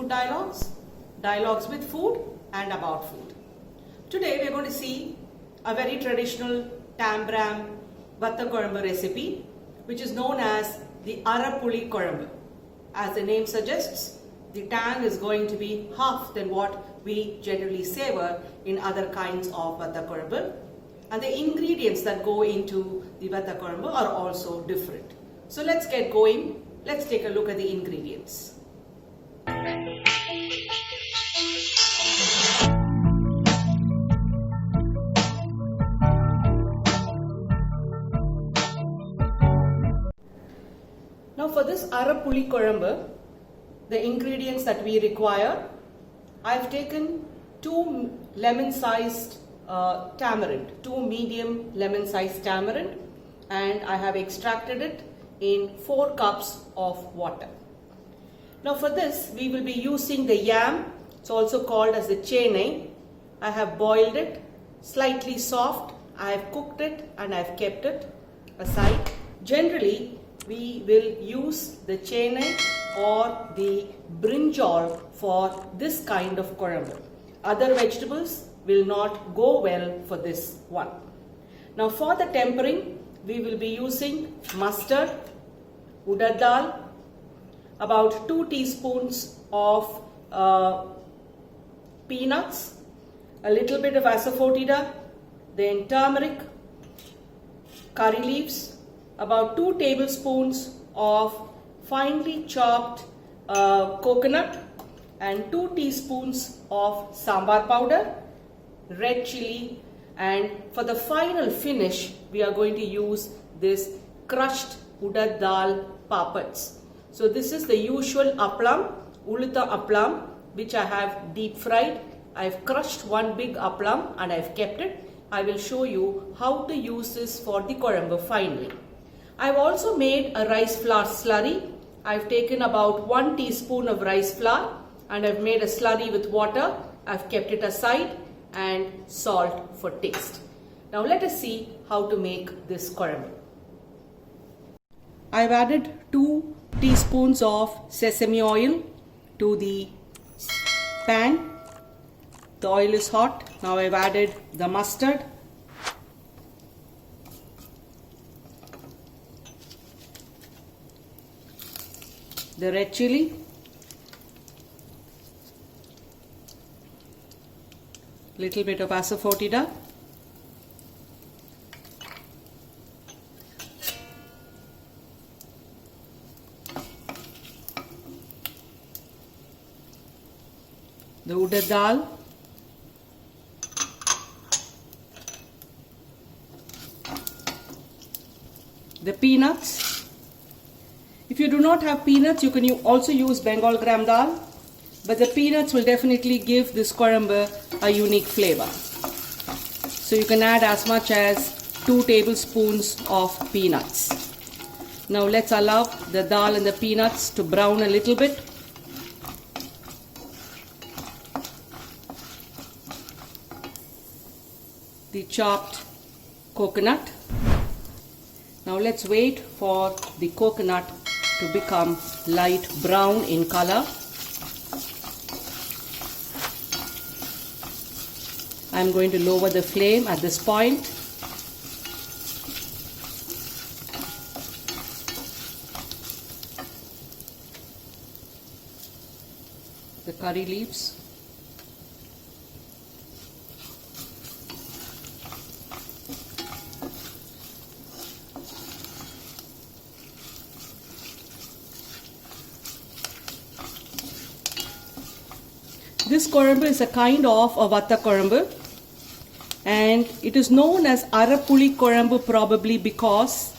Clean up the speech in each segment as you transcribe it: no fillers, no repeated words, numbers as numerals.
food dialogues, dialogues with food and about food. Today we are going to see a very traditional Tambram Vatta Korambu recipe, which is known as the Arapuli Korambu. As the name suggests, the tang is going to be half than what we generally savor in other kinds of Vatta Korambu, and the ingredients that go into the Vatta Korambu are also different. So let's get going. Let's take a look at the ingredients. Now for this Arapuli Korambu, the ingredients that we require, I've taken 2 lemon-sized tamarind, 2 medium lemon-sized tamarind, and I have extracted it in 4 cups of water. Now for this, we will be using the yam. It's also called as the chenai. I have boiled it, slightly soft. I have cooked it and I have kept it aside. Generally, we will use the chenai or the brinjal for this kind of korambu. Other vegetables will not go well for this one. Now for the tempering, we will be using mustard, urad dal, about 2 teaspoons of peanuts, a little bit of asafoetida, then turmeric, curry leaves, about 2 tablespoons of finely chopped coconut, and 2 teaspoons of sambar powder, red chili, and for the final finish we are going to use this crushed urad dal papads. So this is the usual aplam, ulitha aplam, which I have deep fried. I have crushed 1 big aplam and I have kept it. I will show you how to use this for the korambu finally. I have also made a rice flour slurry. I have taken about 1 teaspoon of rice flour and I have made a slurry with water. I have kept it aside, and salt for taste. Now let us see how to make this korambu. I have added 2 teaspoons of sesame oil to the pan. The oil is hot. Now I have added the mustard, the red chili, little bit of asafoetida, the urad dal, the peanuts. If you do not have peanuts, you can also use Bengal gram dal, but the peanuts will definitely give this korambu a unique flavor. So you can add as much as 2 tablespoons of peanuts. Now let's allow the dal and the peanuts to brown a little bit. The chopped coconut. Now let's wait for the coconut to become light brown in color. I am going to lower the flame at this point. The curry leaves. This korambu is a kind of a Vatta Korambu, and it is known as Arapuli Korambu probably because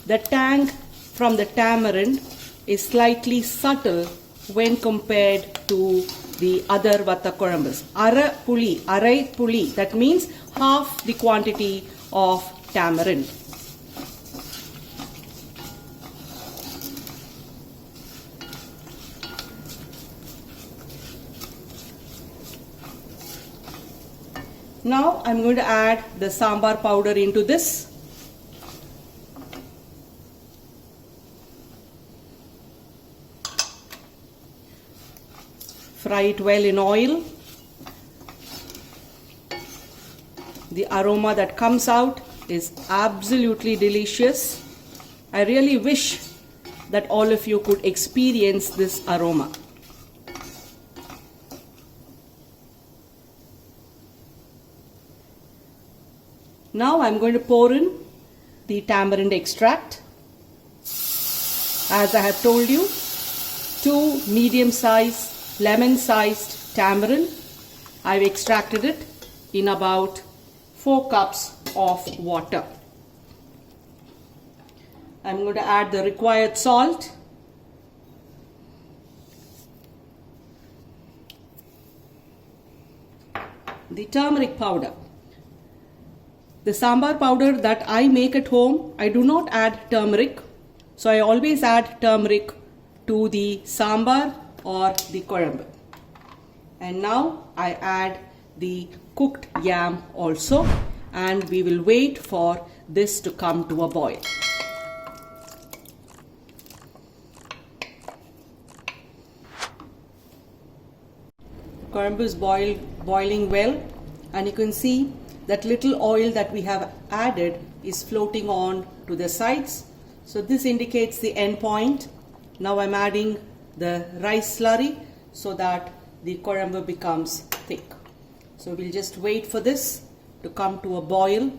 the tang from the tamarind is slightly subtle when compared to the other Vatta Korambus. Arapuli, Arai Puli, that means half the quantity of tamarind. Now I'm going to add the sambar powder into this. fry it well in oil. The aroma that comes out is absolutely delicious. I really wish that all of you could experience this aroma. Now I'm going to pour in the tamarind extract. As I have told you, 2 medium-sized, lemon-sized tamarind. I've extracted it in about 4 cups of water. I'm going to add the required salt. The turmeric powder. The sambar powder that I make at home, I do not add turmeric. So I always add turmeric to the sambar or the korambu. And now I add the cooked yam also, and we will wait for this to come to a boil. Korambu is boiling well, and you can see that little oil that we have added is floating on to the sides. So this indicates the end point. Now I'm adding the rice slurry so that the korambu becomes thick. So we'll just wait for this to come to a boil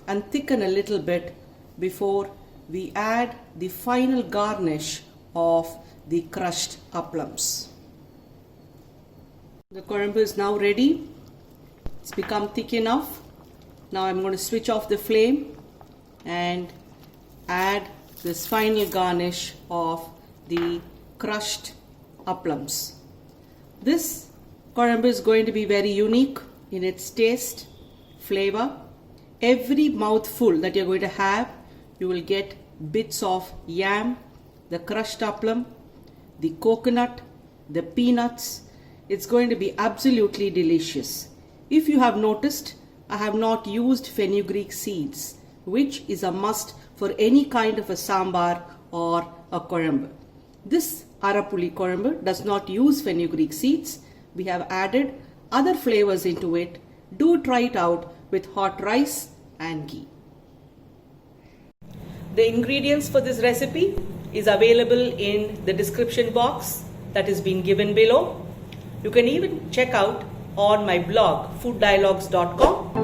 and thicken a little bit before we add the final garnish of the crushed applams. The korambu is now ready. It's become thick enough. Now I'm going to switch off the flame and add this final garnish of the crushed applams. This korambu is going to be very unique in its taste, flavor. Every mouthful that you're going to have, you will get bits of yam, the crushed applam, the coconut, the peanuts. It's going to be absolutely delicious. If you have noticed, I have not used fenugreek seeds, which is a must for any kind of a sambar or a korambu. This Arapuli korambu does not use fenugreek seeds. We have added other flavors into it. Do try it out with hot rice and ghee. The ingredients for this recipe is available in the description box that is being given below. You can even check out on my blog fooddialogues.com.